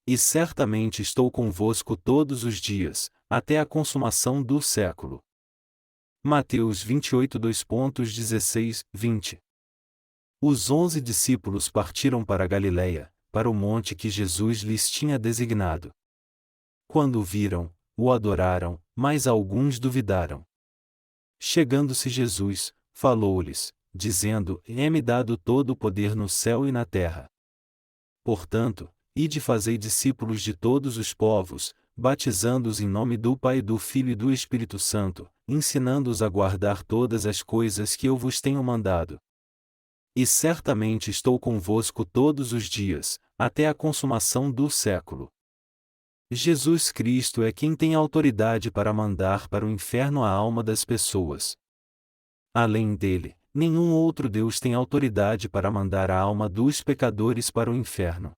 E certamente estou convosco todos os dias, até a consumação do século. Mateus 28, 2.16, 20. Os 11 discípulos partiram para a Galiléia, para o monte que Jesus lhes tinha designado. Quando o viram, o adoraram, mas alguns duvidaram. Chegando-se Jesus, falou-lhes, dizendo: É-me dado todo o poder no céu e na terra. Portanto, ide fazei discípulos de todos os povos, batizando-os em nome do Pai, do Filho e do Espírito Santo, ensinando-os a guardar todas as coisas que eu vos tenho mandado. E certamente estou convosco todos os dias, até a consumação do século. Jesus Cristo é quem tem autoridade para mandar para o inferno a alma das pessoas. Além dele, nenhum outro Deus tem autoridade para mandar a alma dos pecadores para o inferno.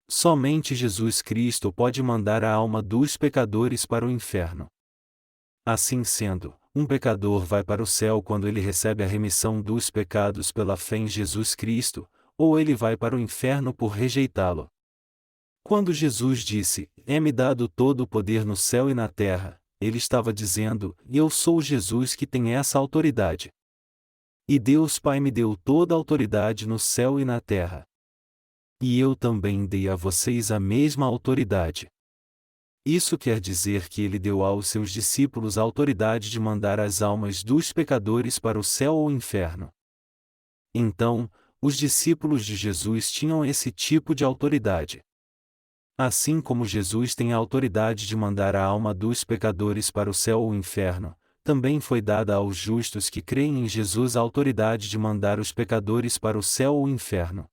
Somente Jesus Cristo pode mandar a alma dos pecadores para o inferno. Assim sendo, um pecador vai para o céu quando ele recebe a remissão dos pecados pela fé em Jesus Cristo, ou ele vai para o inferno por rejeitá-lo. Quando Jesus disse: É-me dado todo o poder no céu e na terra, ele estava dizendo: Eu sou Jesus que tem essa autoridade. E Deus Pai me deu toda a autoridade no céu e na terra. E eu também dei a vocês a mesma autoridade. Isso quer dizer que ele deu aos seus discípulos a autoridade de mandar as almas dos pecadores para o céu ou inferno. Então, os discípulos de Jesus tinham esse tipo de autoridade. Assim como Jesus tem a autoridade de mandar a alma dos pecadores para o céu ou o inferno, também foi dada aos justos que creem em Jesus a autoridade de mandar os pecadores para o céu ou o inferno.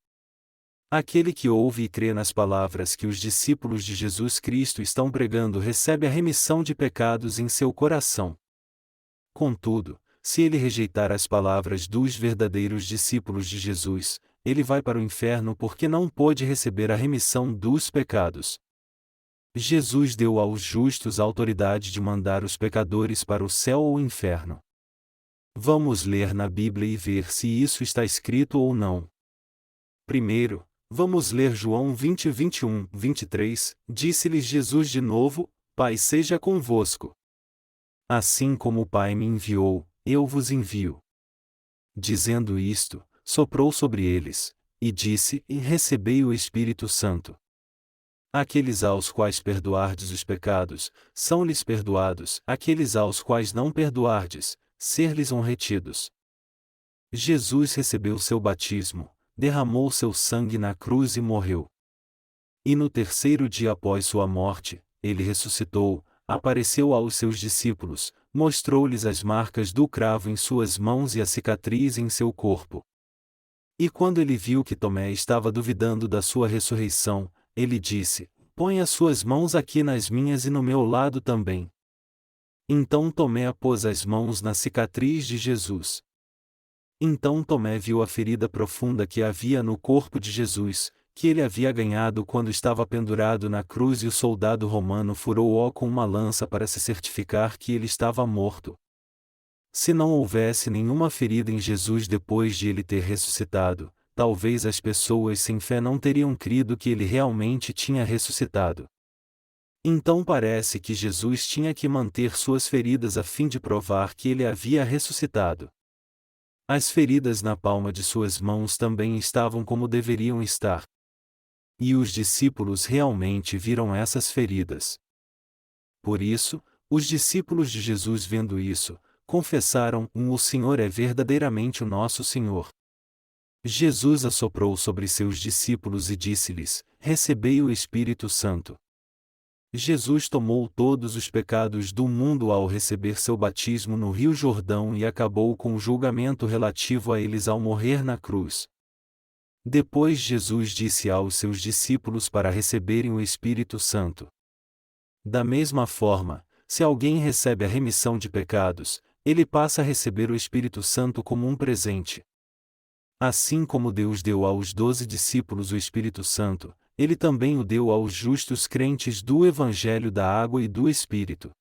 Aquele que ouve e crê nas palavras que os discípulos de Jesus Cristo estão pregando recebe a remissão de pecados em seu coração. Contudo, se ele rejeitar as palavras dos verdadeiros discípulos de Jesus, ele vai para o inferno porque não pôde receber a remissão dos pecados. Jesus deu aos justos a autoridade de mandar os pecadores para o céu ou o inferno. Vamos ler na Bíblia e ver se isso está escrito ou não. Primeiro, vamos ler João 20, 21, 23, disse-lhes Jesus de novo: Pai seja convosco. Assim como o Pai me enviou, eu vos envio. Dizendo isto, soprou sobre eles, e disse: E recebei o Espírito Santo. Aqueles aos quais perdoardes os pecados, são-lhes perdoados; aqueles aos quais não perdoardes, ser-lhes-ão retidos. Jesus recebeu seu batismo, derramou seu sangue na cruz e morreu. E no terceiro dia após sua morte, ele ressuscitou, apareceu aos seus discípulos, mostrou-lhes as marcas do cravo em suas mãos e a cicatriz em seu corpo. E quando ele viu que Tomé estava duvidando da sua ressurreição, ele disse: Põe as suas mãos aqui nas minhas e no meu lado também. Então Tomé pôs as mãos na cicatriz de Jesus. Então Tomé viu a ferida profunda que havia no corpo de Jesus, que ele havia ganhado quando estava pendurado na cruz, e o soldado romano furou-o com uma lança para se certificar que ele estava morto. Se não houvesse nenhuma ferida em Jesus depois de ele ter ressuscitado, talvez as pessoas sem fé não teriam crido que ele realmente tinha ressuscitado. Então parece que Jesus tinha que manter suas feridas a fim de provar que ele havia ressuscitado. As feridas na palma de suas mãos também estavam como deveriam estar. E os discípulos realmente viram essas feridas. Por isso, os discípulos de Jesus, vendo isso, confessaram: O Senhor é verdadeiramente o nosso Senhor. Jesus assoprou sobre seus discípulos e disse-lhes: Recebei o Espírito Santo. Jesus tomou todos os pecados do mundo ao receber seu batismo no Rio Jordão e acabou com o julgamento relativo a eles ao morrer na cruz. Depois Jesus disse aos seus discípulos para receberem o Espírito Santo. Da mesma forma, se alguém recebe a remissão de pecados, ele passa a receber o Espírito Santo como um presente. Assim como Deus deu aos 12 discípulos o Espírito Santo, ele também o deu aos justos crentes do Evangelho da Água e do Espírito.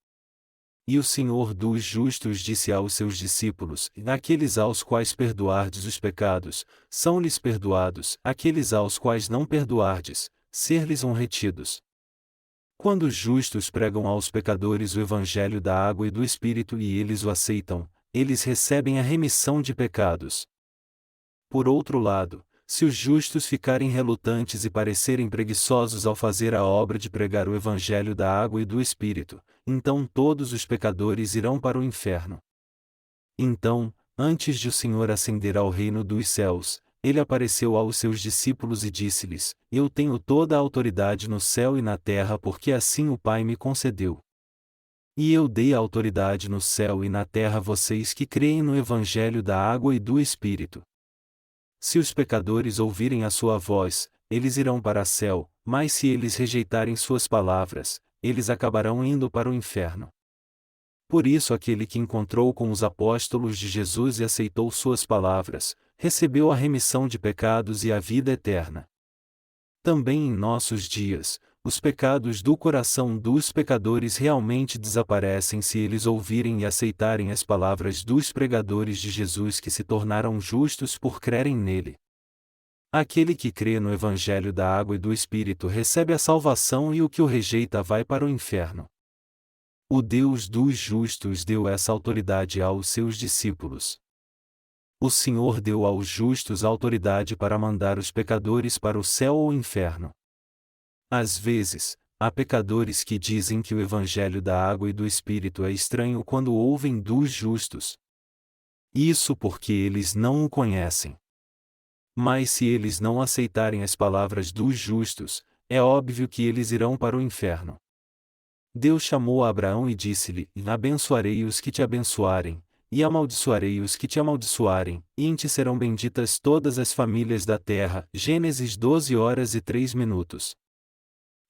E o Senhor dos justos disse aos seus discípulos: Aqueles aos quais perdoardes os pecados, são-lhes perdoados; aqueles aos quais não perdoardes, ser-lhes retidos. Quando os justos pregam aos pecadores o evangelho da água e do Espírito e eles o aceitam, eles recebem a remissão de pecados. Por outro lado, se os justos ficarem relutantes e parecerem preguiçosos ao fazer a obra de pregar o evangelho da água e do Espírito, então todos os pecadores irão para o inferno. Então, antes de o Senhor ascender ao reino dos céus, ele apareceu aos seus discípulos e disse-lhes: Eu tenho toda a autoridade no céu e na terra porque assim o Pai me concedeu. E eu dei a autoridade no céu e na terra a vocês que creem no evangelho da água e do Espírito. Se os pecadores ouvirem a sua voz, eles irão para o céu, mas se eles rejeitarem suas palavras, eles acabarão indo para o inferno. Por isso aquele que encontrou com os apóstolos de Jesus e aceitou suas palavras, recebeu a remissão de pecados e a vida eterna. Também em nossos dias, os pecados do coração dos pecadores realmente desaparecem se eles ouvirem e aceitarem as palavras dos pregadores de Jesus que se tornaram justos por crerem nele. Aquele que crê no evangelho da água e do Espírito recebe a salvação e o que o rejeita vai para o inferno. O Deus dos justos deu essa autoridade aos seus discípulos. O Senhor deu aos justos a autoridade para mandar os pecadores para o céu ou inferno. Às vezes, há pecadores que dizem que o evangelho da água e do Espírito é estranho quando ouvem dos justos. Isso porque eles não o conhecem. Mas se eles não aceitarem as palavras dos justos, é óbvio que eles irão para o inferno. Deus chamou a Abraão e disse-lhe: Abençoarei os que te abençoarem, e amaldiçoarei os que te amaldiçoarem, e em ti serão benditas todas as famílias da terra. Gênesis 12h03.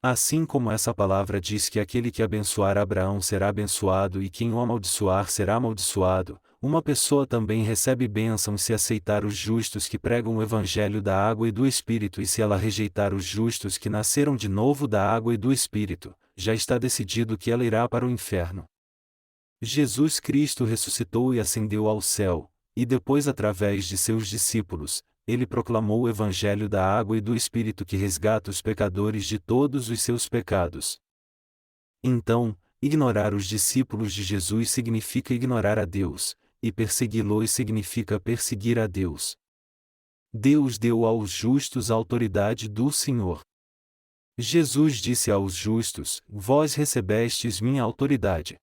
Assim como essa palavra diz que aquele que abençoar Abraão será abençoado e quem o amaldiçoar será amaldiçoado, uma pessoa também recebe bênção se aceitar os justos que pregam o evangelho da água e do Espírito e se ela rejeitar os justos que nasceram de novo da água e do Espírito, já está decidido que ela irá para o inferno. Jesus Cristo ressuscitou e ascendeu ao céu, e depois através de seus discípulos, ele proclamou o evangelho da água e do Espírito que resgata os pecadores de todos os seus pecados. Então, ignorar os discípulos de Jesus significa ignorar a Deus, e persegui-los significa perseguir a Deus. Deus deu aos justos a autoridade do Senhor. Jesus disse aos justos: Vós recebestes minha autoridade.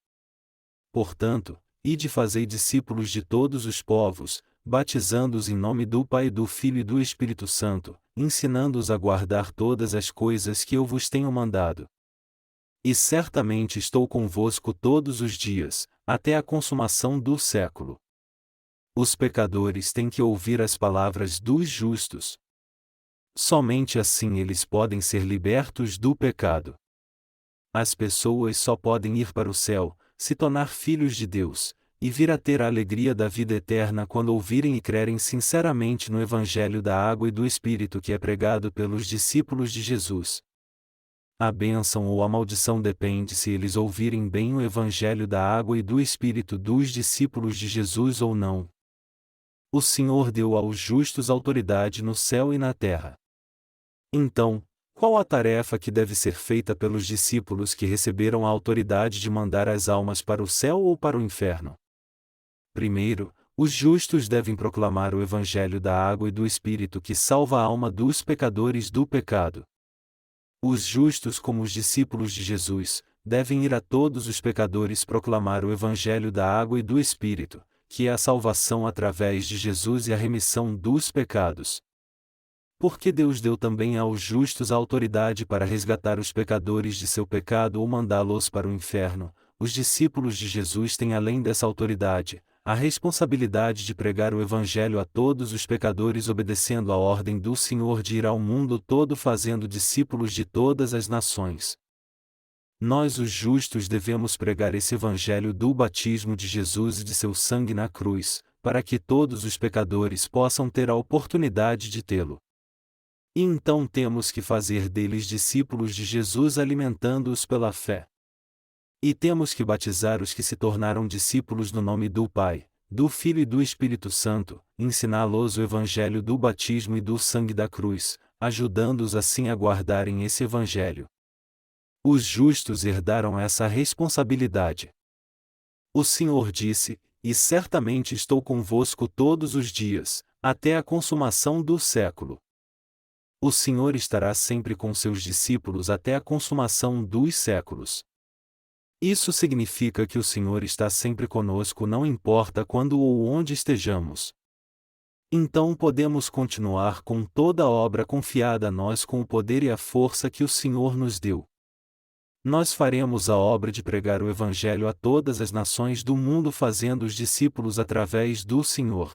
Portanto, ide fazei discípulos de todos os povos, batizando-os em nome do Pai, do Filho e do Espírito Santo, ensinando-os a guardar todas as coisas que eu vos tenho mandado. E certamente estou convosco todos os dias, até a consumação do século. Os pecadores têm que ouvir as palavras dos justos. Somente assim eles podem ser libertos do pecado. As pessoas só podem ir para o céu, se tornar filhos de Deus, e vir a ter a alegria da vida eterna quando ouvirem e crerem sinceramente no Evangelho da água e do Espírito que é pregado pelos discípulos de Jesus. A bênção ou a maldição depende se eles ouvirem bem o Evangelho da água e do Espírito dos discípulos de Jesus ou não. O Senhor deu aos justos autoridade no céu e na terra. Então, qual a tarefa que deve ser feita pelos discípulos que receberam a autoridade de mandar as almas para o céu ou para o inferno? Primeiro, os justos devem proclamar o Evangelho da água e do Espírito que salva a alma dos pecadores do pecado. Os justos, como os discípulos de Jesus, devem ir a todos os pecadores proclamar o Evangelho da água e do Espírito, que é a salvação através de Jesus e a remissão dos pecados. Porque Deus deu também aos justos a autoridade para resgatar os pecadores de seu pecado ou mandá-los para o inferno, os discípulos de Jesus têm além dessa autoridade, a responsabilidade de pregar o Evangelho a todos os pecadores obedecendo à ordem do Senhor de ir ao mundo todo fazendo discípulos de todas as nações. Nós os justos devemos pregar esse Evangelho do batismo de Jesus e de seu sangue na cruz, para que todos os pecadores possam ter a oportunidade de tê-lo. E então temos que fazer deles discípulos de Jesus alimentando-os pela fé. E temos que batizar os que se tornaram discípulos no nome do Pai, do Filho e do Espírito Santo, ensiná-los o Evangelho do batismo e do sangue da cruz, ajudando-os assim a guardarem esse Evangelho. Os justos herdaram essa responsabilidade. O Senhor disse: "E certamente estou convosco todos os dias, até a consumação do século." O Senhor estará sempre com seus discípulos até a consumação dos séculos. Isso significa que o Senhor está sempre conosco, não importa quando ou onde estejamos. Então podemos continuar com toda a obra confiada a nós com o poder e a força que o Senhor nos deu. Nós faremos a obra de pregar o Evangelho a todas as nações do mundo, fazendo os discípulos através do Senhor.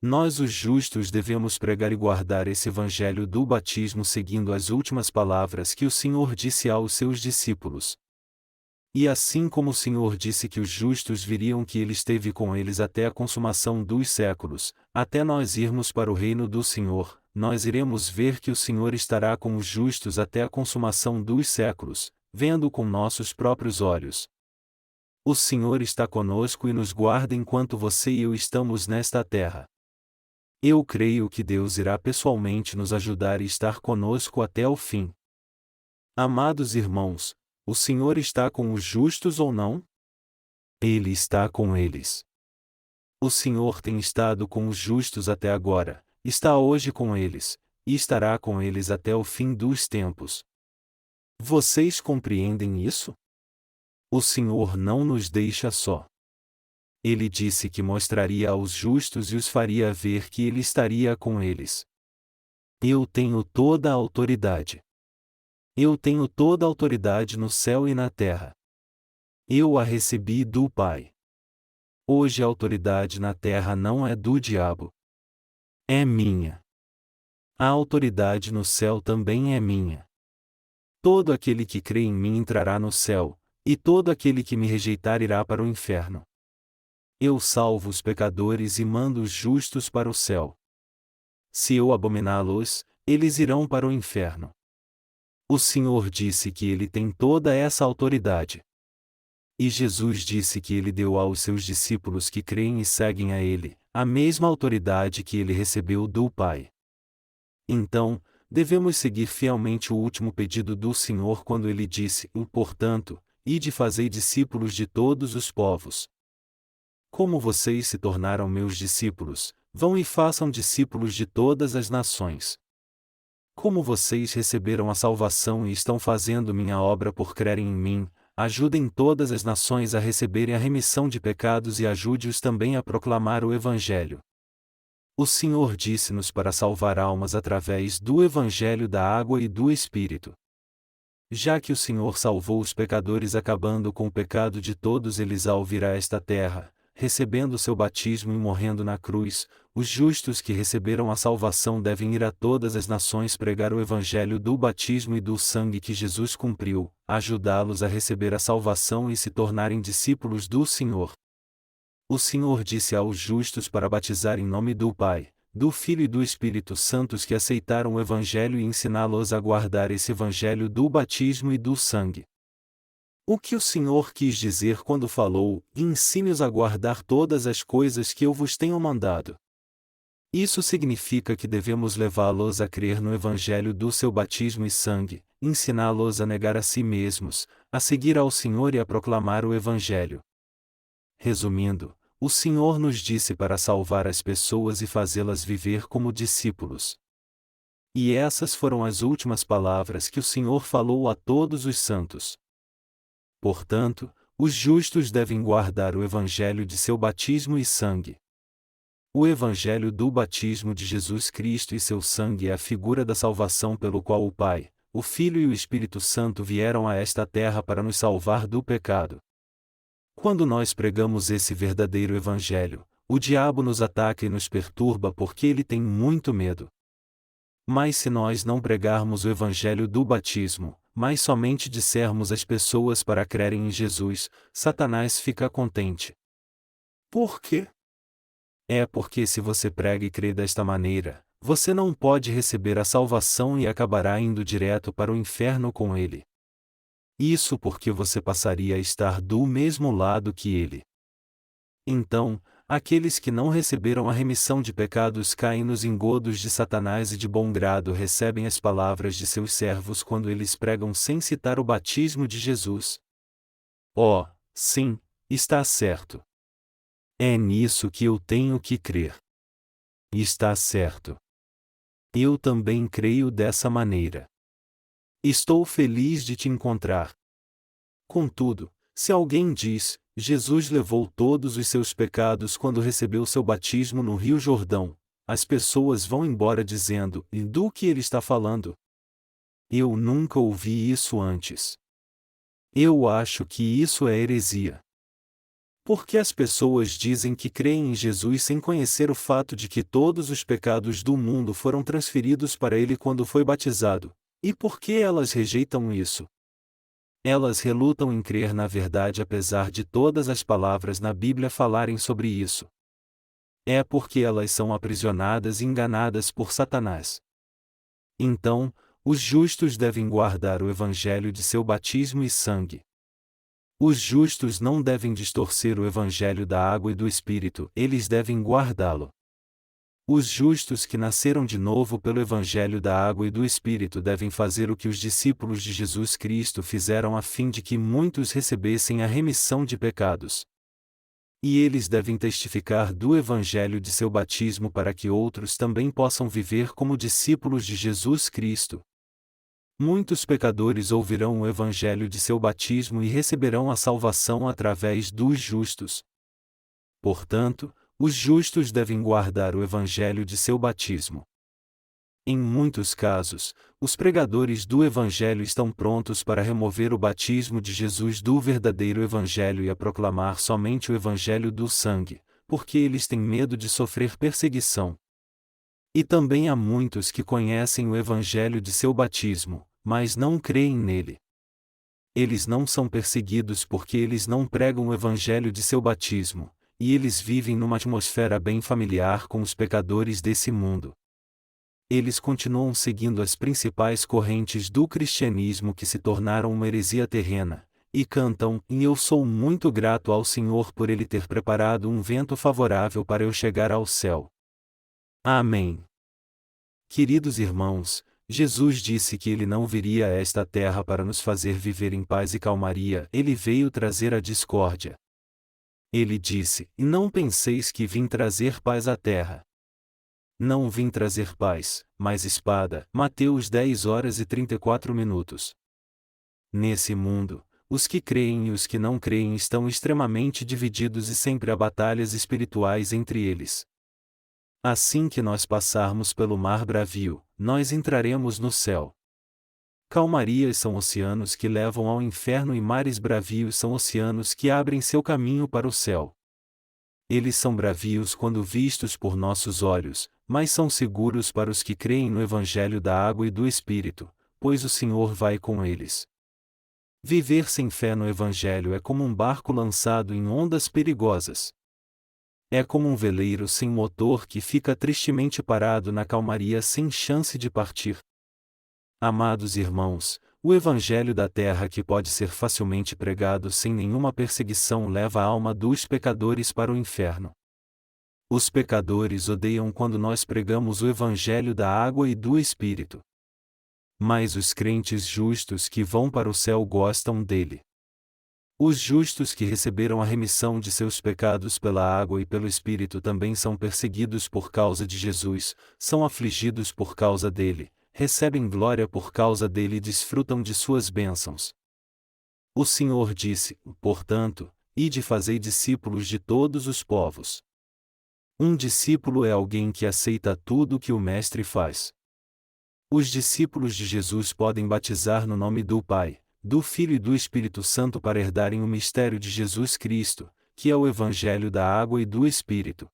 Nós, os justos, devemos pregar e guardar esse Evangelho do batismo seguindo as últimas palavras que o Senhor disse aos seus discípulos. E assim como o Senhor disse que os justos viriam, que Ele esteve com eles até a consumação dos séculos, até nós irmos para o reino do Senhor, nós iremos ver que o Senhor estará com os justos até a consumação dos séculos, vendo com nossos próprios olhos. O Senhor está conosco e nos guarda enquanto você e eu estamos nesta terra. Eu creio que Deus irá pessoalmente nos ajudar e estar conosco até o fim. Amados irmãos, o Senhor está com os justos ou não? Ele está com eles. O Senhor tem estado com os justos até agora, está hoje com eles, e estará com eles até o fim dos tempos. Vocês compreendem isso? O Senhor não nos deixa só. Ele disse que mostraria aos justos e os faria ver que Ele estaria com eles. Eu tenho toda a autoridade. Eu tenho toda a autoridade no céu e na terra. Eu a recebi do Pai. Hoje a autoridade na terra não é do diabo. É minha. A autoridade no céu também é minha. Todo aquele que crê em mim entrará no céu, e todo aquele que me rejeitar irá para o inferno. Eu salvo os pecadores e mando os justos para o céu. Se eu abominá-los, eles irão para o inferno. O Senhor disse que Ele tem toda essa autoridade. E Jesus disse que Ele deu aos seus discípulos que creem e seguem a Ele, a mesma autoridade que Ele recebeu do Pai. Então, devemos seguir fielmente o último pedido do Senhor quando Ele disse: "Portanto, ide fazei discípulos de todos os povos." Como vocês se tornaram meus discípulos, vão e façam discípulos de todas as nações. Como vocês receberam a salvação e estão fazendo minha obra por crerem em mim, ajudem todas as nações a receberem a remissão de pecados e ajude-os também a proclamar o Evangelho. O Senhor disse-nos para salvar almas através do Evangelho da água e do Espírito. Já que o Senhor salvou os pecadores acabando com o pecado de todos eles ao vir a esta terra, recebendo seu batismo e morrendo na cruz, os justos que receberam a salvação devem ir a todas as nações pregar o Evangelho do batismo e do sangue que Jesus cumpriu, ajudá-los a receber a salvação e se tornarem discípulos do Senhor. O Senhor disse aos justos para batizar em nome do Pai, do Filho e do Espírito Santo os que aceitaram o Evangelho e ensiná-los a guardar esse Evangelho do batismo e do sangue. O que o Senhor quis dizer quando falou: "Ensine-os a guardar todas as coisas que eu vos tenho mandado"? Isso significa que devemos levá-los a crer no Evangelho do seu batismo e sangue, ensiná-los a negar a si mesmos, a seguir ao Senhor e a proclamar o Evangelho. Resumindo, o Senhor nos disse para salvar as pessoas e fazê-las viver como discípulos. E essas foram as últimas palavras que o Senhor falou a todos os santos. Portanto, os justos devem guardar o Evangelho de seu batismo e sangue. O Evangelho do batismo de Jesus Cristo e seu sangue é a figura da salvação pelo qual o Pai, o Filho e o Espírito Santo vieram a esta terra para nos salvar do pecado. Quando nós pregamos esse verdadeiro Evangelho, o diabo nos ataca e nos perturba porque ele tem muito medo. Mas se nós não pregarmos o Evangelho do batismo, mas somente dissermos às pessoas para crerem em Jesus, Satanás fica contente. Por quê? É porque se você prega e crê desta maneira, você não pode receber a salvação e acabará indo direto para o inferno com ele. Isso porque você passaria a estar do mesmo lado que ele. Então, Aqueles que não receberam a remissão de pecados caem nos engodos de Satanás e de bom grado recebem as palavras de seus servos quando eles pregam sem citar o batismo de Jesus. Oh, sim, está certo. É nisso que eu tenho que crer. Está certo. Eu também creio dessa maneira. Estou feliz de te encontrar. Contudo, se alguém diz, Jesus levou todos os seus pecados quando recebeu seu batismo no Rio Jordão, as pessoas vão embora dizendo, e do que ele está falando? Eu nunca ouvi isso antes. Eu acho que isso é heresia. Porque as pessoas dizem que creem em Jesus sem conhecer o fato de que todos os pecados do mundo foram transferidos para ele quando foi batizado, e por que elas rejeitam isso? Elas relutam em crer na verdade apesar de todas as palavras na Bíblia falarem sobre isso. É porque elas são aprisionadas e enganadas por Satanás. Então, os justos devem guardar o evangelho de seu batismo e sangue. Os justos não devem distorcer o evangelho da água e do Espírito, eles devem guardá-lo. Os justos que nasceram de novo pelo Evangelho da Água e do Espírito devem fazer o que os discípulos de Jesus Cristo fizeram a fim de que muitos recebessem a remissão de pecados. E eles devem testificar do Evangelho de seu batismo para que outros também possam viver como discípulos de Jesus Cristo. Muitos pecadores ouvirão o Evangelho de seu batismo e receberão a salvação através dos justos. Portanto, os justos devem guardar o evangelho de seu batismo. Em muitos casos, os pregadores do evangelho estão prontos para remover o batismo de Jesus do verdadeiro evangelho e a proclamar somente o evangelho do sangue, porque eles têm medo de sofrer perseguição. E também há muitos que conhecem o evangelho de seu batismo, mas não creem nele. Eles não são perseguidos porque eles não pregam o evangelho de seu batismo, e eles vivem numa atmosfera bem familiar com os pecadores desse mundo. Eles continuam seguindo as principais correntes do cristianismo que se tornaram uma heresia terrena, e cantam, e eu sou muito grato ao Senhor por Ele ter preparado um vento favorável para eu chegar ao céu. Amém. Queridos irmãos, Jesus disse que Ele não viria a esta terra para nos fazer viver em paz e calmaria, Ele veio trazer a discórdia. Ele disse, e não penseis que vim trazer paz à terra. Não vim trazer paz, mas espada. Mateus 10h34. Nesse mundo, os que creem e os que não creem estão extremamente divididos e sempre há batalhas espirituais entre eles. Assim que nós passarmos pelo mar bravio, nós entraremos no céu. Calmarias são oceanos que levam ao inferno e mares bravios são oceanos que abrem seu caminho para o céu. Eles são bravios quando vistos por nossos olhos, mas são seguros para os que creem no Evangelho da Água e do Espírito, pois o Senhor vai com eles. Viver sem fé no Evangelho é como um barco lançado em ondas perigosas. É como um veleiro sem motor que fica tristemente parado na calmaria sem chance de partir. Amados irmãos, o Evangelho da terra que pode ser facilmente pregado sem nenhuma perseguição leva a alma dos pecadores para o inferno. Os pecadores odeiam quando nós pregamos o Evangelho da água e do Espírito. Mas os crentes justos que vão para o céu gostam dele. Os justos que receberam a remissão de seus pecados pela água e pelo Espírito também são perseguidos por causa de Jesus, são afligidos por causa dele, recebem glória por causa dele e desfrutam de suas bênçãos. O Senhor disse, portanto, ide fazei discípulos de todos os povos. Um discípulo é alguém que aceita tudo o que o Mestre faz. Os discípulos de Jesus podem batizar no nome do Pai, do Filho e do Espírito Santo para herdarem o mistério de Jesus Cristo, que é o Evangelho da água e do Espírito.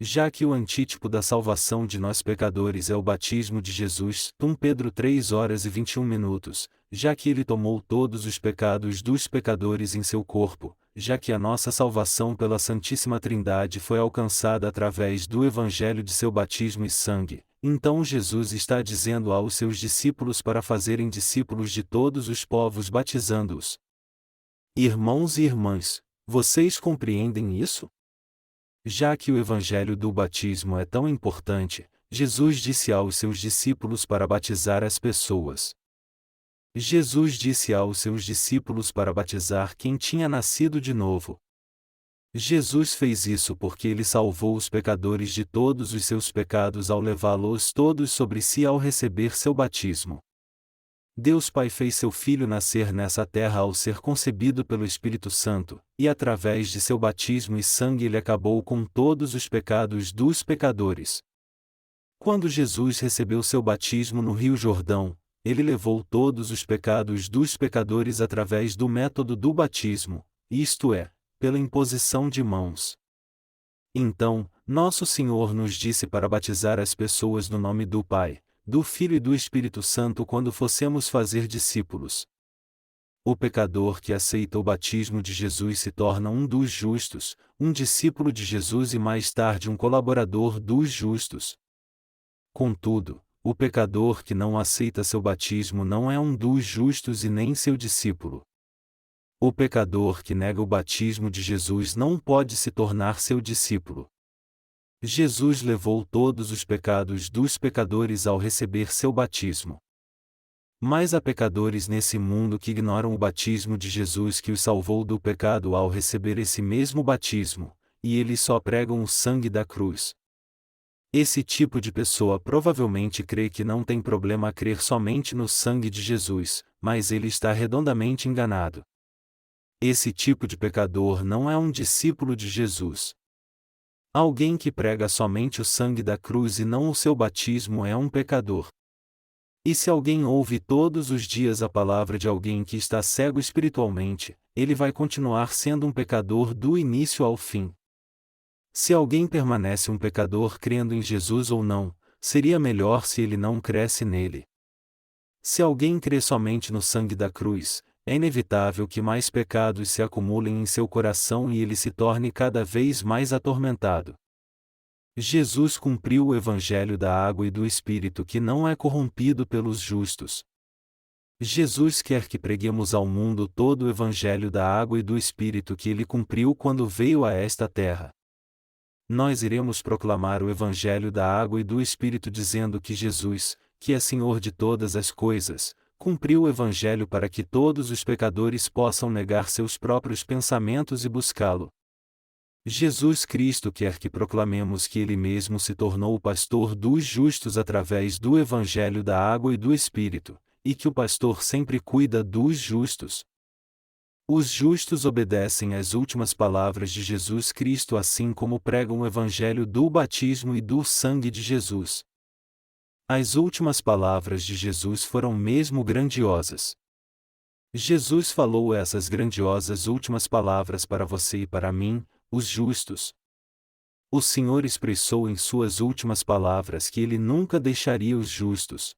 Já que o antítipo da salvação de nós pecadores é o batismo de Jesus, 1 Pedro 3h21, já que ele tomou todos os pecados dos pecadores em seu corpo, já que a nossa salvação pela Santíssima Trindade foi alcançada através do Evangelho de seu batismo e sangue, então Jesus está dizendo aos seus discípulos para fazerem discípulos de todos os povos batizando-os. Irmãos e irmãs, vocês compreendem isso? Já que o evangelho do batismo é tão importante, Jesus disse aos seus discípulos para batizar as pessoas. Jesus disse aos seus discípulos para batizar quem tinha nascido de novo. Jesus fez isso porque ele salvou os pecadores de todos os seus pecados ao levá-los todos sobre si ao receber seu batismo. Deus Pai fez seu Filho nascer nessa terra ao ser concebido pelo Espírito Santo, e através de seu batismo e sangue ele acabou com todos os pecados dos pecadores. Quando Jesus recebeu seu batismo no Rio Jordão, ele levou todos os pecados dos pecadores através do método do batismo, isto é, pela imposição de mãos. Então, nosso Senhor nos disse para batizar as pessoas no nome do Pai, do Filho e do Espírito Santo quando fossemos fazer discípulos. O pecador que aceita o batismo de Jesus se torna um dos justos, um discípulo de Jesus e mais tarde um colaborador dos justos. Contudo, o pecador que não aceita seu batismo não é um dos justos e nem seu discípulo. O pecador que nega o batismo de Jesus não pode se tornar seu discípulo. Jesus levou todos os pecados dos pecadores ao receber seu batismo. Mas há pecadores nesse mundo que ignoram o batismo de Jesus que os salvou do pecado ao receber esse mesmo batismo, e eles só pregam o sangue da cruz. Esse tipo de pessoa provavelmente crê que não tem problema crer somente no sangue de Jesus, mas ele está redondamente enganado. Esse tipo de pecador não é um discípulo de Jesus. Alguém que prega somente o sangue da cruz e não o seu batismo é um pecador. E se alguém ouve todos os dias a palavra de alguém que está cego espiritualmente, ele vai continuar sendo um pecador do início ao fim. Se alguém permanece um pecador crendo em Jesus ou não, seria melhor se ele não cresce nele. Se alguém crê somente no sangue da cruz, é inevitável que mais pecados se acumulem em seu coração e ele se torne cada vez mais atormentado. Jesus cumpriu o evangelho da água e do Espírito que não é corrompido pelos justos. Jesus quer que preguemos ao mundo todo o evangelho da água e do Espírito que ele cumpriu quando veio a esta terra. Nós iremos proclamar o evangelho da água e do Espírito dizendo que Jesus, que é Senhor de todas as coisas, cumpriu o evangelho para que todos os pecadores possam negar seus próprios pensamentos e buscá-lo. Jesus Cristo quer que proclamemos que ele mesmo se tornou o pastor dos justos através do evangelho da água e do Espírito, e que o pastor sempre cuida dos justos. Os justos obedecem às últimas palavras de Jesus Cristo assim como pregam o evangelho do batismo e do sangue de Jesus. As últimas palavras de Jesus foram mesmo grandiosas. Jesus falou essas grandiosas últimas palavras para você e para mim, os justos. O Senhor expressou em suas últimas palavras que ele nunca deixaria os justos.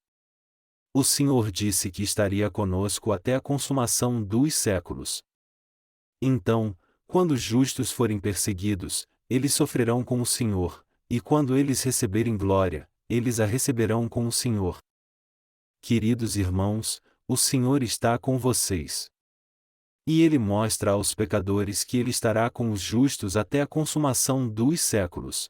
O Senhor disse que estaria conosco até a consumação dos séculos. Então, quando os justos forem perseguidos, eles sofrerão com o Senhor, e quando eles receberem glória, eles a receberão com o Senhor. Queridos irmãos, o Senhor está com vocês. E ele mostra aos pecadores que ele estará com os justos até a consumação dos séculos.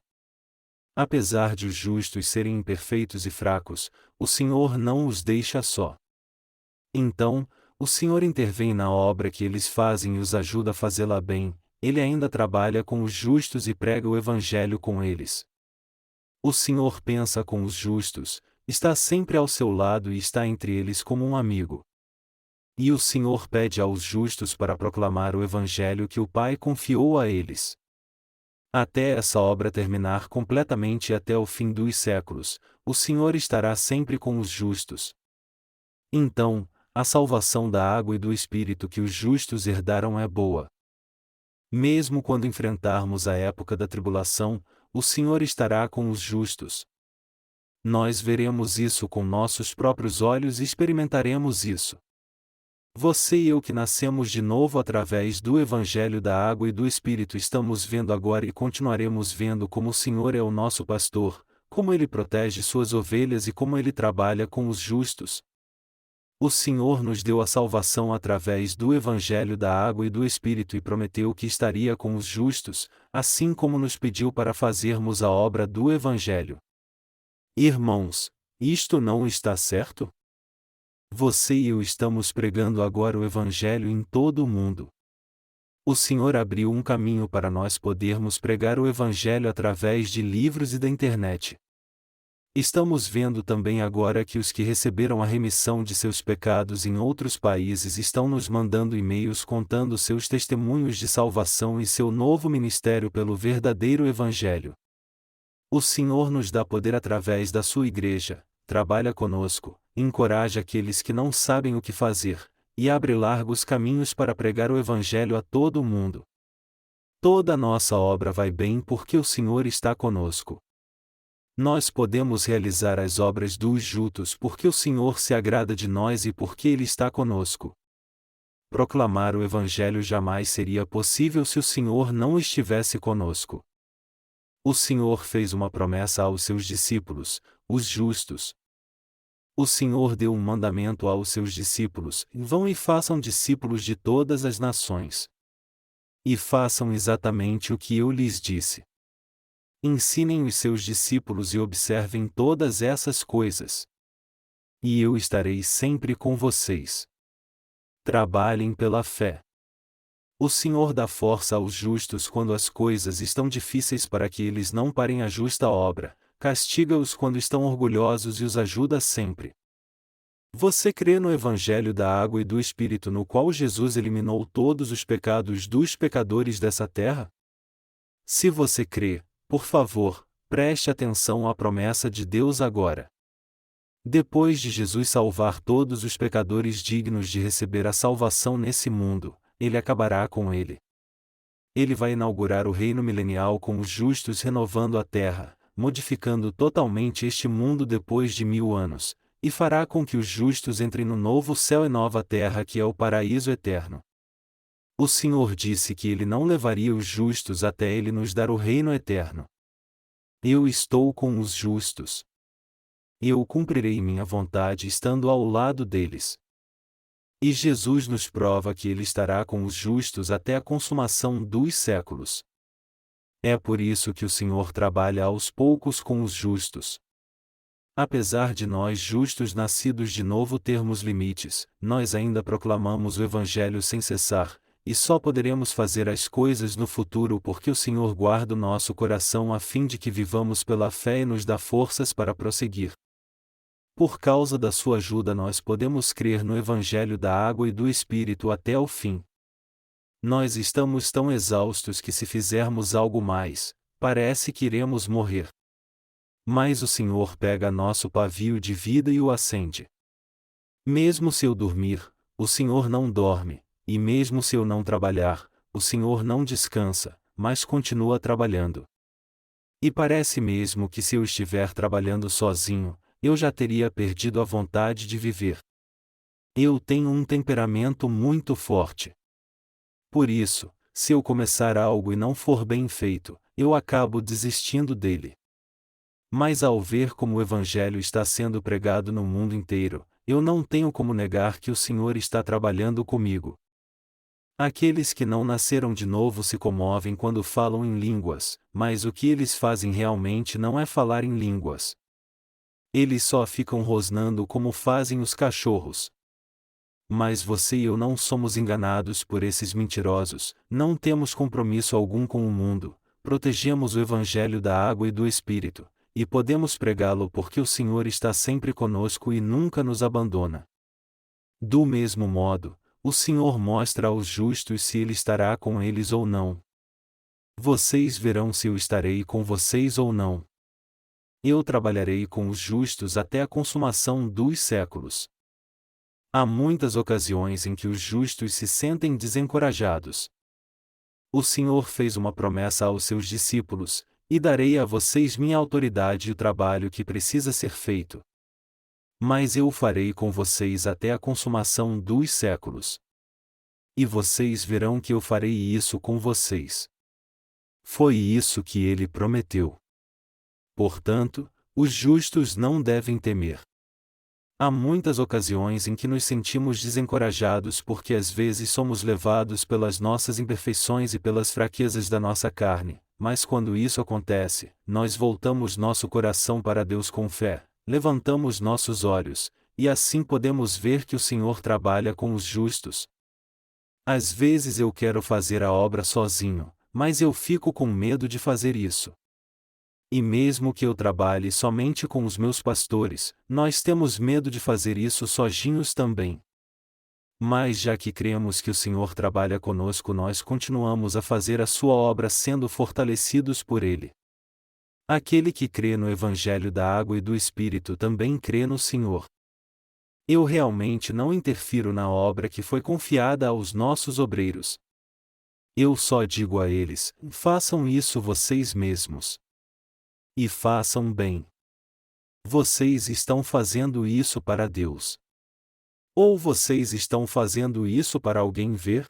Apesar de os justos serem imperfeitos e fracos, o Senhor não os deixa só. Então, o Senhor intervém na obra que eles fazem e os ajuda a fazê-la bem, ele ainda trabalha com os justos e prega o Evangelho com eles. O Senhor pensa com os justos, está sempre ao seu lado e está entre eles como um amigo. E o Senhor pede aos justos para proclamar o Evangelho que o Pai confiou a eles. Até essa obra terminar completamente e até o fim dos séculos, o Senhor estará sempre com os justos. Então, a salvação da água e do Espírito que os justos herdaram é boa. Mesmo quando enfrentarmos a época da tribulação, o Senhor estará com os justos. Nós veremos isso com nossos próprios olhos e experimentaremos isso. Você e eu que nascemos de novo através do Evangelho da água e do Espírito estamos vendo agora e continuaremos vendo como o Senhor é o nosso pastor, como ele protege suas ovelhas e como ele trabalha com os justos. O Senhor nos deu a salvação através do Evangelho da Água e do Espírito e prometeu que estaria com os justos, assim como nos pediu para fazermos a obra do Evangelho. Irmãos, isto não está certo? Você e eu estamos pregando agora o Evangelho em todo o mundo. O Senhor abriu um caminho para nós podermos pregar o Evangelho através de livros e da internet. Estamos vendo também agora que os que receberam a remissão de seus pecados em outros países estão nos mandando e-mails contando seus testemunhos de salvação e seu novo ministério pelo verdadeiro Evangelho. O Senhor nos dá poder através da sua igreja, trabalha conosco, encoraja aqueles que não sabem o que fazer, e abre largos caminhos para pregar o Evangelho a todo o mundo. Toda a nossa obra vai bem porque o Senhor está conosco. Nós podemos realizar as obras dos justos porque o Senhor se agrada de nós e porque Ele está conosco. Proclamar o Evangelho jamais seria possível se o Senhor não estivesse conosco. O Senhor fez uma promessa aos seus discípulos, os justos. O Senhor deu um mandamento aos seus discípulos: vão e façam discípulos de todas as nações. E façam exatamente o que eu lhes disse. Ensinem os seus discípulos e observem todas essas coisas. E eu estarei sempre com vocês. Trabalhem pela fé. O Senhor dá força aos justos quando as coisas estão difíceis para que eles não parem a justa obra, castiga-os quando estão orgulhosos e os ajuda sempre. Você crê no Evangelho da Água e do Espírito no qual Jesus eliminou todos os pecados dos pecadores dessa terra? Se você crê, por favor, preste atenção à promessa de Deus agora. Depois de Jesus salvar todos os pecadores dignos de receber a salvação nesse mundo, Ele acabará com ele. Ele vai inaugurar o reino milenial com os justos renovando a terra, modificando totalmente este mundo depois de 1000 anos, e fará com que os justos entrem no novo céu e nova terra que é o paraíso eterno. O Senhor disse que Ele não levaria os justos até Ele nos dar o reino eterno. Eu estou com os justos. Eu cumprirei minha vontade estando ao lado deles. E Jesus nos prova que Ele estará com os justos até a consumação dos séculos. É por isso que o Senhor trabalha aos poucos com os justos. Apesar de nós justos nascidos de novo termos limites, nós ainda proclamamos o Evangelho sem cessar, e só poderemos fazer as coisas no futuro porque o Senhor guarda o nosso coração a fim de que vivamos pela fé e nos dá forças para prosseguir. Por causa da sua ajuda nós podemos crer no Evangelho da Água e do Espírito até o fim. Nós estamos tão exaustos que se fizermos algo mais, parece que iremos morrer. Mas o Senhor pega nosso pavio de vida e o acende. Mesmo se eu dormir, o Senhor não dorme. E mesmo se eu não trabalhar, o Senhor não descansa, mas continua trabalhando. E parece mesmo que se eu estiver trabalhando sozinho, eu já teria perdido a vontade de viver. Eu tenho um temperamento muito forte. Por isso, se eu começar algo e não for bem feito, eu acabo desistindo dele. Mas ao ver como o Evangelho está sendo pregado no mundo inteiro, eu não tenho como negar que o Senhor está trabalhando comigo. Aqueles que não nasceram de novo se comovem quando falam em línguas, mas o que eles fazem realmente não é falar em línguas. Eles só ficam rosnando como fazem os cachorros. Mas você e eu não somos enganados por esses mentirosos, não temos compromisso algum com o mundo, protegemos o Evangelho da Água e do Espírito, e podemos pregá-lo porque o Senhor está sempre conosco e nunca nos abandona. Do mesmo modo, o Senhor mostra aos justos se Ele estará com eles ou não. Vocês verão se eu estarei com vocês ou não. Eu trabalharei com os justos até a consumação dos séculos. Há muitas ocasiões em que os justos se sentem desencorajados. O Senhor fez uma promessa aos seus discípulos: e darei a vocês minha autoridade e o trabalho que precisa ser feito. Mas eu o farei com vocês até a consumação dos séculos. E vocês verão que eu farei isso com vocês. Foi isso que ele prometeu. Portanto, os justos não devem temer. Há muitas ocasiões em que nos sentimos desencorajados porque às vezes somos levados pelas nossas imperfeições e pelas fraquezas da nossa carne, mas quando isso acontece, nós voltamos nosso coração para Deus com fé, levantamos nossos olhos, e assim podemos ver que o Senhor trabalha com os justos. Às vezes eu quero fazer a obra sozinho, mas eu fico com medo de fazer isso. E mesmo que eu trabalhe somente com os meus pastores, nós temos medo de fazer isso sozinhos também. Mas já que cremos que o Senhor trabalha conosco, nós continuamos a fazer a sua obra sendo fortalecidos por Ele. Aquele que crê no Evangelho da Água e do Espírito também crê no Senhor. Eu realmente não interfiro na obra que foi confiada aos nossos obreiros. Eu só digo a eles: façam isso vocês mesmos. E façam bem. Vocês estão fazendo isso para Deus? Ou vocês estão fazendo isso para alguém ver?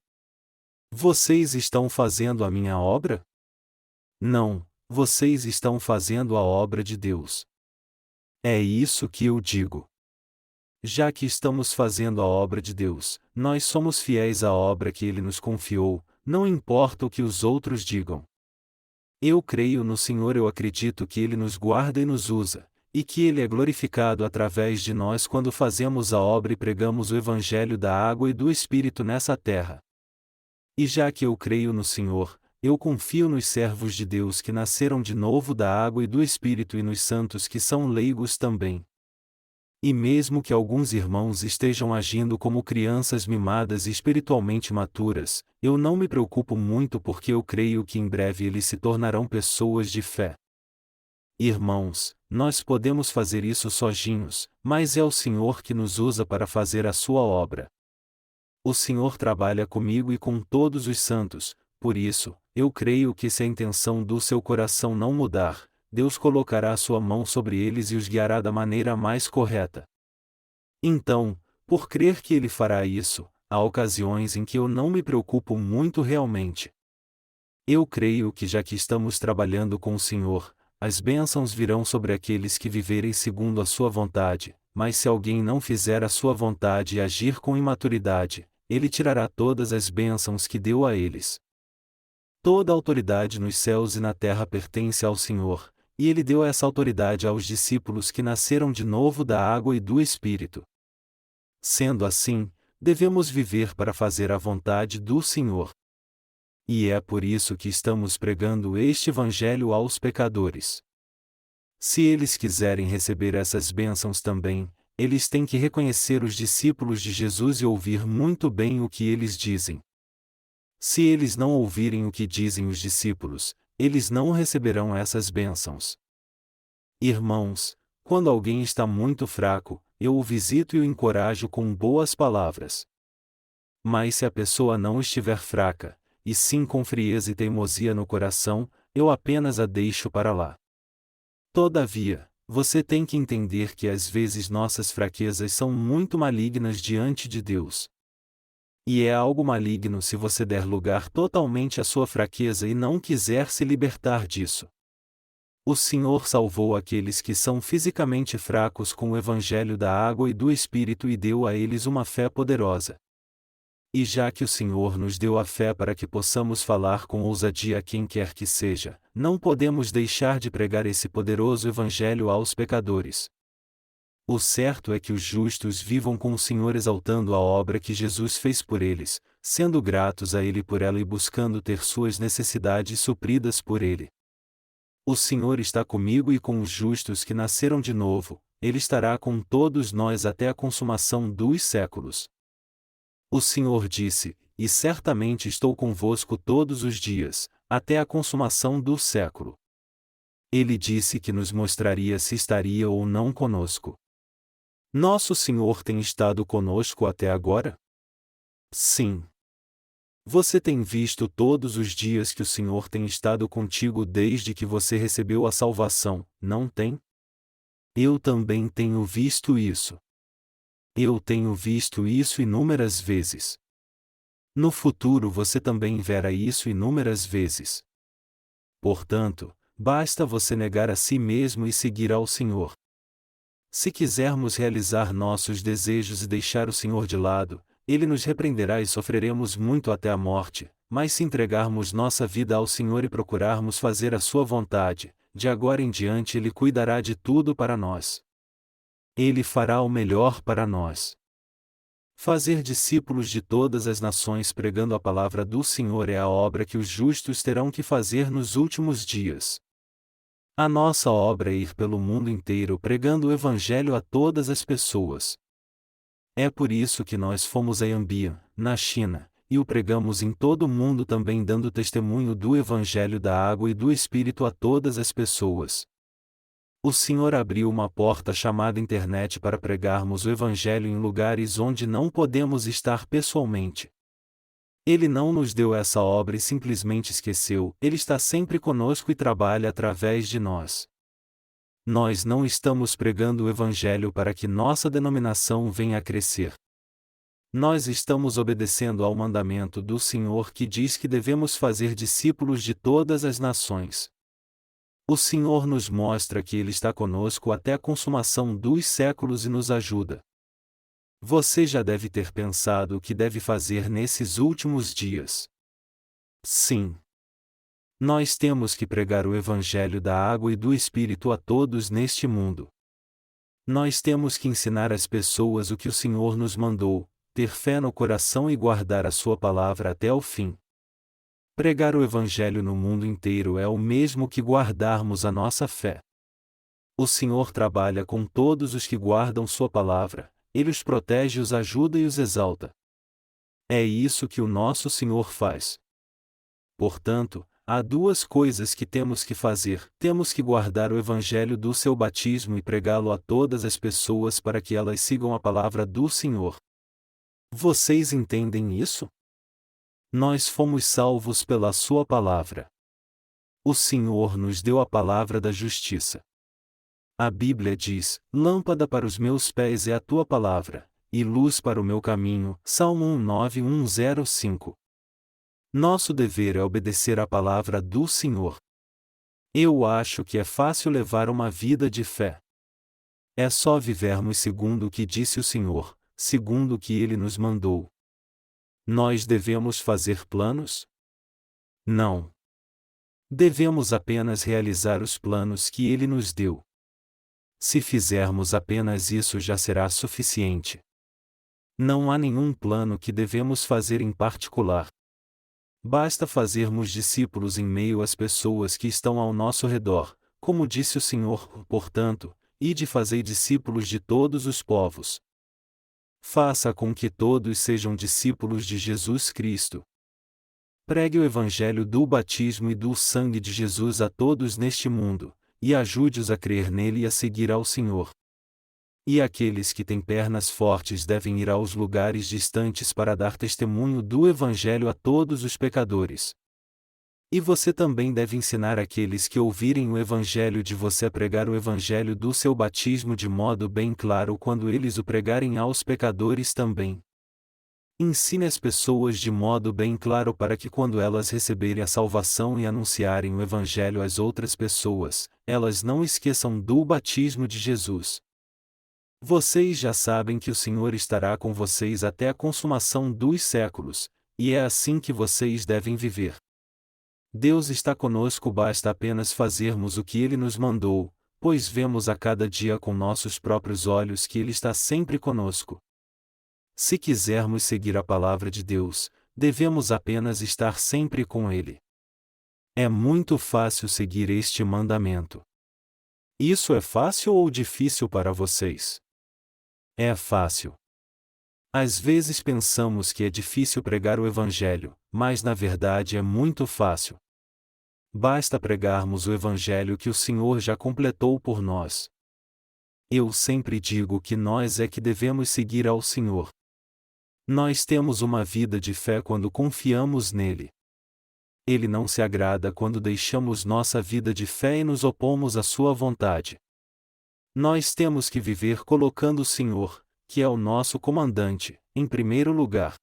Vocês estão fazendo a minha obra? Não, vocês estão fazendo a obra de Deus. É isso que eu digo. Já que estamos fazendo a obra de Deus, nós somos fiéis à obra que Ele nos confiou, não importa o que os outros digam. Eu creio no Senhor, eu acredito que Ele nos guarda e nos usa, e que Ele é glorificado através de nós quando fazemos a obra e pregamos o Evangelho da Água e do Espírito nessa terra. E já que eu creio no Senhor, eu confio nos servos de Deus que nasceram de novo da água e do Espírito e nos santos que são leigos também. E mesmo que alguns irmãos estejam agindo como crianças mimadas e espiritualmente maturas, eu não me preocupo muito porque eu creio que em breve eles se tornarão pessoas de fé. Irmãos, nós podemos fazer isso sozinhos, mas é o Senhor que nos usa para fazer a sua obra. O Senhor trabalha comigo e com todos os santos, por isso, eu creio que se a intenção do seu coração não mudar, Deus colocará a sua mão sobre eles e os guiará da maneira mais correta. Então, por crer que Ele fará isso, há ocasiões em que eu não me preocupo muito realmente. Eu creio que já que estamos trabalhando com o Senhor, as bênçãos virão sobre aqueles que viverem segundo a sua vontade, mas se alguém não fizer a sua vontade e agir com imaturidade, Ele tirará todas as bênçãos que deu a eles. Toda a autoridade nos céus e na terra pertence ao Senhor, e Ele deu essa autoridade aos discípulos que nasceram de novo da água e do Espírito. Sendo assim, devemos viver para fazer a vontade do Senhor. E é por isso que estamos pregando este Evangelho aos pecadores. Se eles quiserem receber essas bênçãos também, eles têm que reconhecer os discípulos de Jesus e ouvir muito bem o que eles dizem. Se eles não ouvirem o que dizem os discípulos, eles não receberão essas bênçãos. Irmãos, quando alguém está muito fraco, eu o visito e o encorajo com boas palavras. Mas se a pessoa não estiver fraca, e sim com frieza e teimosia no coração, eu apenas a deixo para lá. Todavia, você tem que entender que às vezes nossas fraquezas são muito malignas diante de Deus. E é algo maligno se você der lugar totalmente à sua fraqueza e não quiser se libertar disso. O Senhor salvou aqueles que são fisicamente fracos com o Evangelho da água e do Espírito e deu a eles uma fé poderosa. E já que o Senhor nos deu a fé para que possamos falar com ousadia a quem quer que seja, não podemos deixar de pregar esse poderoso Evangelho aos pecadores. O certo é que os justos vivam com o Senhor exaltando a obra que Jesus fez por eles, sendo gratos a Ele por ela e buscando ter suas necessidades supridas por Ele. O Senhor está comigo e com os justos que nasceram de novo, Ele estará com todos nós até a consumação dos séculos. O Senhor disse: e certamente estou convosco todos os dias, até a consumação do século. Ele disse que nos mostraria se estaria ou não conosco. Nosso Senhor tem estado conosco até agora? Sim. Você tem visto todos os dias que o Senhor tem estado contigo desde que você recebeu a salvação, não tem? Eu também tenho visto isso. Eu tenho visto isso inúmeras vezes. No futuro você também verá isso inúmeras vezes. Portanto, basta você negar a si mesmo e seguir ao Senhor. Se quisermos realizar nossos desejos e deixar o Senhor de lado, Ele nos repreenderá e sofreremos muito até a morte, mas se entregarmos nossa vida ao Senhor e procurarmos fazer a Sua vontade, de agora em diante Ele cuidará de tudo para nós. Ele fará o melhor para nós. Fazer discípulos de todas as nações pregando a palavra do Senhor é a obra que os justos terão que fazer nos últimos dias. A nossa obra é ir pelo mundo inteiro pregando o Evangelho a todas as pessoas. É por isso que nós fomos a Yanbian, na China, e o pregamos em todo o mundo também dando testemunho do Evangelho da água e do Espírito a todas as pessoas. O Senhor abriu uma porta chamada internet para pregarmos o Evangelho em lugares onde não podemos estar pessoalmente. Ele não nos deu essa obra e simplesmente esqueceu, Ele está sempre conosco e trabalha através de nós. Nós não estamos pregando o Evangelho para que nossa denominação venha a crescer. Nós estamos obedecendo ao mandamento do Senhor que diz que devemos fazer discípulos de todas as nações. O Senhor nos mostra que Ele está conosco até a consumação dos séculos e nos ajuda. Você já deve ter pensado o que deve fazer nesses últimos dias. Sim. Nós temos que pregar o Evangelho da água e do Espírito a todos neste mundo. Nós temos que ensinar às pessoas o que o Senhor nos mandou, ter fé no coração e guardar a Sua palavra até o fim. Pregar o Evangelho no mundo inteiro é o mesmo que guardarmos a nossa fé. O Senhor trabalha com todos os que guardam Sua palavra, Ele os protege, os ajuda e os exalta. É isso que o nosso Senhor faz. Portanto, há duas coisas que temos que fazer: temos que guardar o Evangelho do seu batismo e pregá-lo a todas as pessoas para que elas sigam a palavra do Senhor. Vocês entendem isso? Nós fomos salvos pela Sua palavra. O Senhor nos deu a palavra da justiça. A Bíblia diz: lâmpada para os meus pés é a Tua palavra, e luz para o meu caminho. Salmo 191:05. Nosso dever é obedecer à palavra do Senhor. Eu acho que é fácil levar uma vida de fé. É só vivermos segundo o que disse o Senhor, segundo o que Ele nos mandou. Nós devemos fazer planos? Não. Devemos apenas realizar os planos que Ele nos deu. Se fizermos apenas isso já será suficiente. Não há nenhum plano que devemos fazer em particular. Basta fazermos discípulos em meio às pessoas que estão ao nosso redor, como disse o Senhor, portanto, ide fazei discípulos de todos os povos. Faça com que todos sejam discípulos de Jesus Cristo. Pregue o Evangelho do batismo e do sangue de Jesus a todos neste mundo, e ajude-os a crer nele e a seguir ao Senhor. E aqueles que têm pernas fortes devem ir aos lugares distantes para dar testemunho do Evangelho a todos os pecadores. E você também deve ensinar aqueles que ouvirem o Evangelho de você a pregar o Evangelho do seu batismo de modo bem claro quando eles o pregarem aos pecadores também. Ensine as pessoas de modo bem claro para que quando elas receberem a salvação e anunciarem o Evangelho às outras pessoas, elas não esqueçam do batismo de Jesus. Vocês já sabem que o Senhor estará com vocês até a consumação dos séculos, e é assim que vocês devem viver. Deus está conosco, basta apenas fazermos o que Ele nos mandou, pois vemos a cada dia com nossos próprios olhos que Ele está sempre conosco. Se quisermos seguir a palavra de Deus, devemos apenas estar sempre com Ele. É muito fácil seguir este mandamento. Isso é fácil ou difícil para vocês? É fácil. Às vezes pensamos que é difícil pregar o Evangelho, mas na verdade é muito fácil. Basta pregarmos o Evangelho que o Senhor já completou por nós. Eu sempre digo que nós é que devemos seguir ao Senhor. Nós temos uma vida de fé quando confiamos nele. Ele não se agrada quando deixamos nossa vida de fé e nos opomos à sua vontade. Nós temos que viver colocando o Senhor, que é o nosso comandante, em primeiro lugar.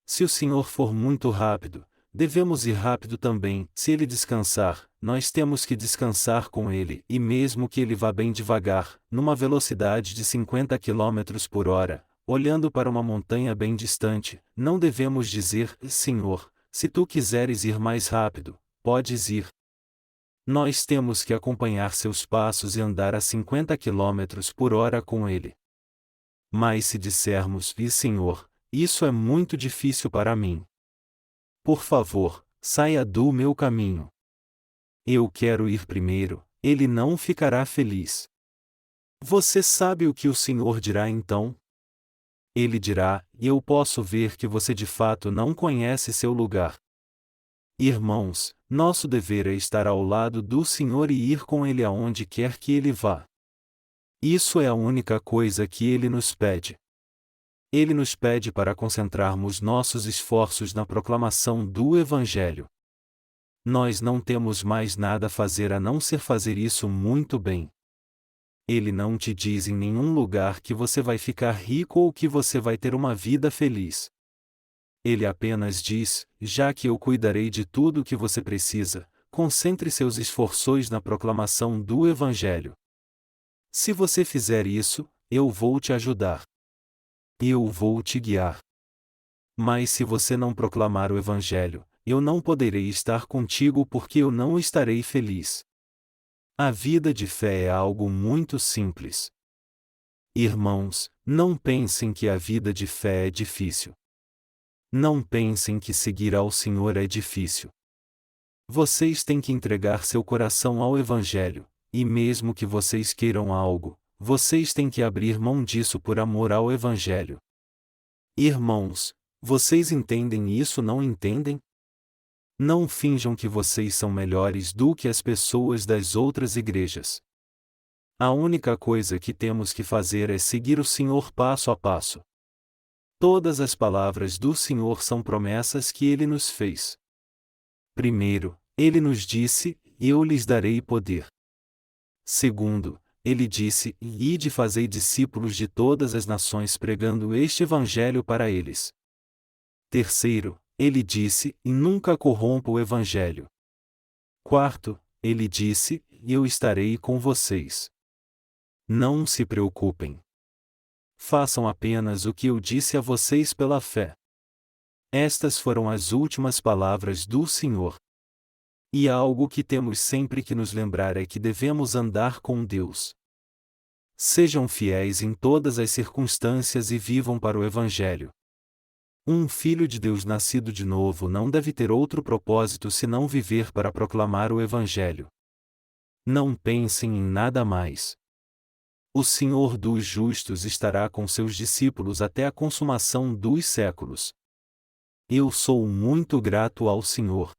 Se o Senhor for muito rápido, devemos ir rápido também. Se ele descansar, nós temos que descansar com ele, e mesmo que ele vá bem devagar, numa velocidade de 50 km por hora, olhando para uma montanha bem distante, não devemos dizer: Senhor, se tu quiseres ir mais rápido, podes ir. Nós temos que acompanhar seus passos e andar a 50 km por hora com ele. Mas se dissermos: Senhor, isso é muito difícil para mim. Por favor, saia do meu caminho. Eu quero ir primeiro, ele não ficará feliz. Você sabe o que o Senhor dirá então? Ele dirá: eu posso ver que você de fato não conhece seu lugar. Irmãos, nosso dever é estar ao lado do Senhor e ir com ele aonde quer que ele vá. Isso é a única coisa que ele nos pede. Ele nos pede para concentrarmos nossos esforços na proclamação do Evangelho. Nós não temos mais nada a fazer a não ser fazer isso muito bem. Ele não te diz em nenhum lugar que você vai ficar rico ou que você vai ter uma vida feliz. Ele apenas diz: já que eu cuidarei de tudo o que você precisa, concentre seus esforços na proclamação do Evangelho. Se você fizer isso, eu vou te ajudar. Eu vou te guiar. Mas se você não proclamar o Evangelho, eu não poderei estar contigo porque eu não estarei feliz. A vida de fé é algo muito simples. Irmãos, não pensem que a vida de fé é difícil. Não pensem que seguir ao Senhor é difícil. Vocês têm que entregar seu coração ao Evangelho, e mesmo que vocês queiram algo, vocês têm que abrir mão disso por amor ao Evangelho. Irmãos, vocês entendem isso, não entendem? Não finjam que vocês são melhores do que as pessoas das outras igrejas. A única coisa que temos que fazer é seguir o Senhor passo a passo. Todas as palavras do Senhor são promessas que Ele nos fez. Primeiro, Ele nos disse: eu lhes darei poder. Segundo, Ele disse: ide e fazei discípulos de todas as nações pregando este Evangelho para eles. Terceiro, Ele disse: nunca corrompa o Evangelho. Quarto, Ele disse: eu estarei com vocês. Não se preocupem. Façam apenas o que eu disse a vocês pela fé. Estas foram as últimas palavras do Senhor. E algo que temos sempre que nos lembrar é que devemos andar com Deus. Sejam fiéis em todas as circunstâncias e vivam para o Evangelho. Um filho de Deus nascido de novo não deve ter outro propósito senão viver para proclamar o Evangelho. Não pensem em nada mais. O Senhor dos justos estará com seus discípulos até a consumação dos séculos. Eu sou muito grato ao Senhor.